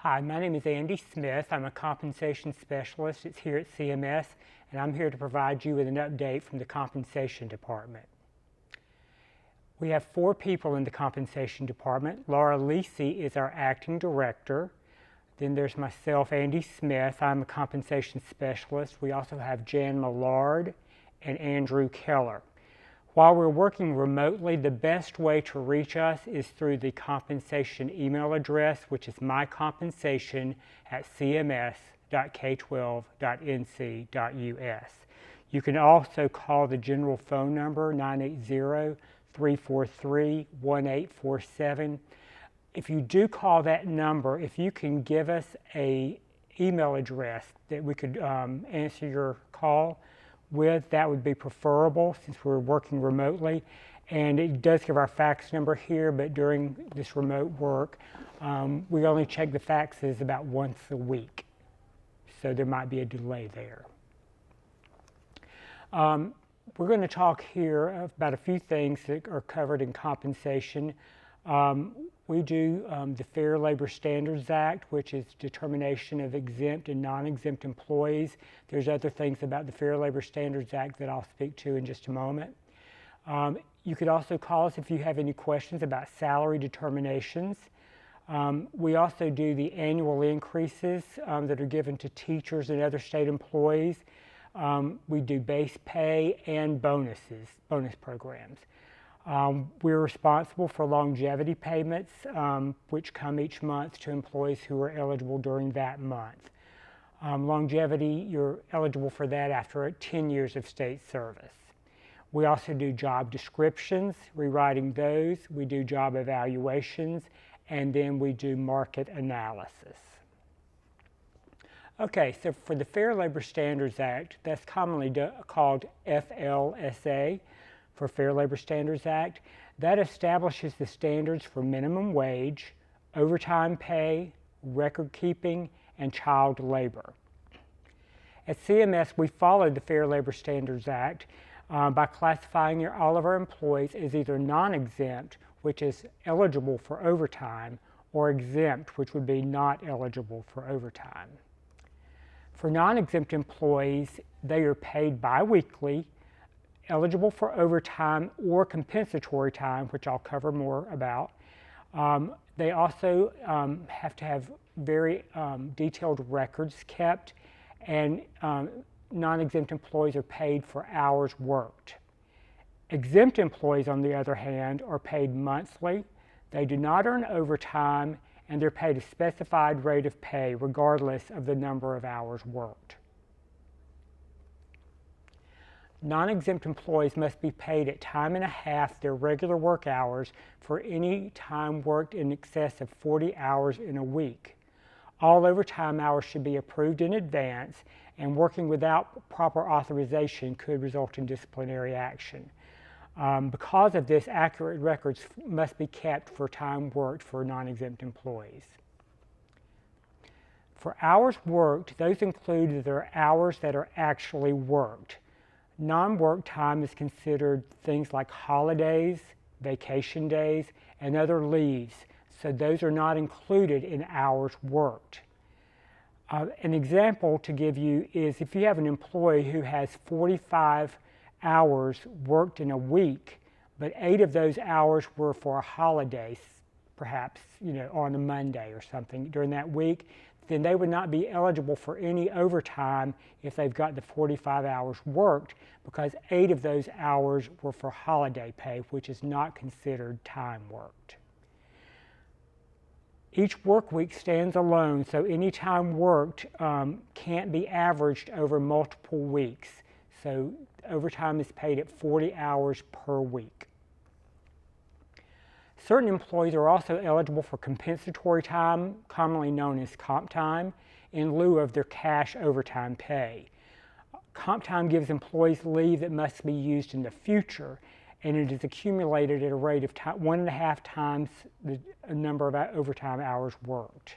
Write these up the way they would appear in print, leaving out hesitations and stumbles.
Hi, my name is Andy Smith. I'm a compensation specialist here at CMS, and I'm here to provide you with an update from the compensation department. We have 4 people in the compensation department. Laura Lisi is our acting director. Then there's myself, Andy Smith. I'm a compensation specialist. We also have Jan Millard and Andrew Keller. While we're working remotely, the best way to reach us is through the compensation email address, which is mycompensation@cms.k12.nc.us. You can also call the general phone number 980-343-1847. If you do call that number, if you can give us an email address that we could answer your call with, that would be preferable since we're working remotely. And it does give our fax number here, but during this remote work, we only check the faxes about once a week. So there might be a delay there. We're going to talk here about a few things that are covered in compensation. We do the Fair Labor Standards Act, which is determination of exempt and non-exempt employees. There's other things about the Fair Labor Standards Act that I'll speak to in just a moment. You could also call us if you have any questions about salary determinations. We also do the annual increases that are given to teachers and other state employees. We do base pay and bonus programs. We're responsible for longevity payments, which come each month to employees who are eligible during that month. Longevity, you're eligible for that after 10 years of state service. We also do job descriptions, rewriting those. We do job evaluations, and then we do market analysis. Okay, so for the Fair Labor Standards Act, that's commonly called FLSA, for Fair Labor Standards Act, that establishes the standards for minimum wage, overtime pay, record keeping, and child labor. At CMS, we follow the Fair Labor Standards Act by classifying all of our employees as either non-exempt, which is eligible for overtime, or exempt, which would be not eligible for overtime. For non-exempt employees, they are paid biweekly, eligible for overtime or compensatory time, which I'll cover more about. They also have to have very detailed records kept, and non-exempt employees are paid for hours worked. Exempt employees, on the other hand, are paid monthly. They do not earn overtime, and they're paid a specified rate of pay regardless of the number of hours worked. Non-exempt employees must be paid at time and a half their regular work hours for any time worked in excess of 40 hours in a week. All overtime hours should be approved in advance, and working without proper authorization could result in disciplinary action. Because of this, accurate records must be kept for time worked for non-exempt employees. For hours worked, those include their hours that are actually worked. Non-work time is considered things like holidays, vacation days, and other leaves, so those are not included in hours worked. An example to give you is if you have an employee who has 45 hours worked in a week, but 8 of those hours were for a holiday, perhaps on a Monday or something during that week, then they would not be eligible for any overtime if they've got the 45 hours worked, because 8 of those hours were for holiday pay, which is not considered time worked. Each work week stands alone, so any time worked can't be averaged over multiple weeks. So overtime is paid at 40 hours per week. Certain employees are also eligible for compensatory time, commonly known as comp time, in lieu of their cash overtime pay. Comp time gives employees leave that must be used in the future, and it is accumulated at a rate of 1.5 times the number of overtime hours worked.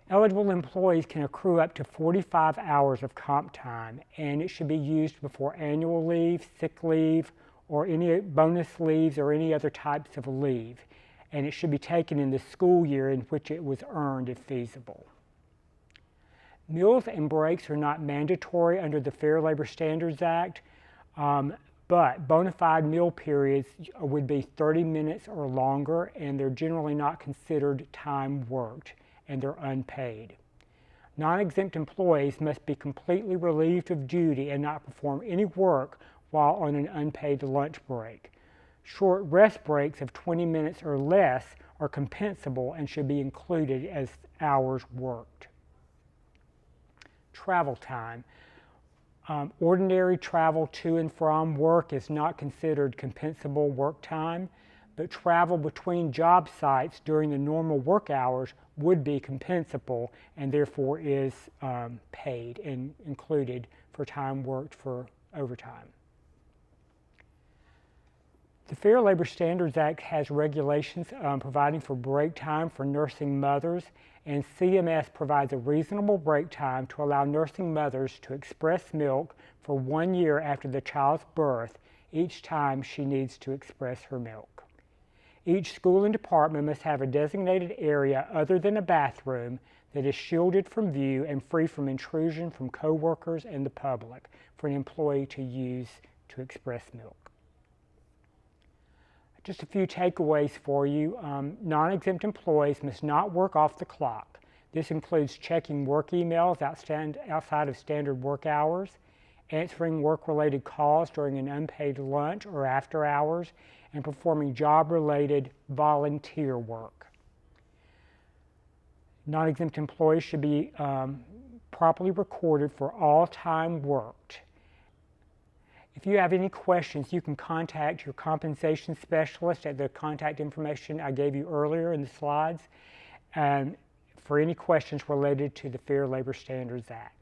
Eligible employees can accrue up to 45 hours of comp time, and it should be used before annual leave, sick leave, or any bonus leaves or any other types of leave. and it should be taken in the school year in which it was earned if feasible. Meals and breaks are not mandatory under the Fair Labor Standards Act, but bona fide meal periods would be 30 minutes or longer, and they're generally not considered time worked, and they're unpaid. Non-exempt employees must be completely relieved of duty and not perform any work while on an unpaid lunch break. Short rest breaks of 20 minutes or less are compensable and should be included as hours worked. Travel time. Ordinary travel to and from work is not considered compensable work time, but travel between job sites during the normal work hours would be compensable and therefore is paid and included for time worked for overtime. The Fair Labor Standards Act has regulations providing for break time for nursing mothers, and CMS provides a reasonable break time to allow nursing mothers to express milk for 1 year after the child's birth each time she needs to express her milk. Each school and department must have a designated area other than a bathroom that is shielded from view and free from intrusion from coworkers and the public for an employee to use to express milk. Just a few takeaways for you. Non-exempt employees must not work off the clock. This includes checking work emails outside of standard work hours, answering work-related calls during an unpaid lunch or after hours, and performing job-related volunteer work. Non-exempt employees should be properly recorded for all time worked. If you have any questions, you can contact your compensation specialist at the contact information I gave you earlier in the slides, and for any questions related to the Fair Labor Standards Act.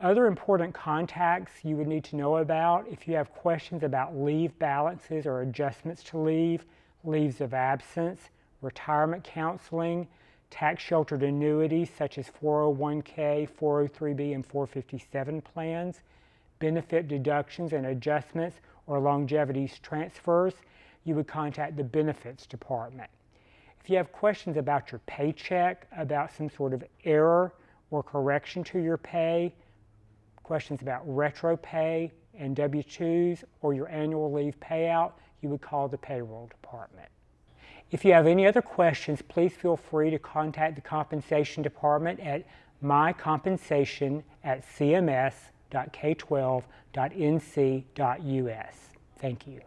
Other important contacts you would need to know about if you have questions about leave balances or adjustments to leave, leaves of absence, retirement counseling, tax-sheltered annuities such as 401k, 403b, and 457 plans, benefit deductions and adjustments, or longevity transfers, you would contact the Benefits Department. If you have questions about your paycheck, about some sort of error or correction to your pay, questions about retro pay and W-2s, or your annual leave payout, you would call the Payroll Department. If you have any other questions, please feel free to contact the Compensation Department at mycompensation@cms.k12.nc.us. Thank you.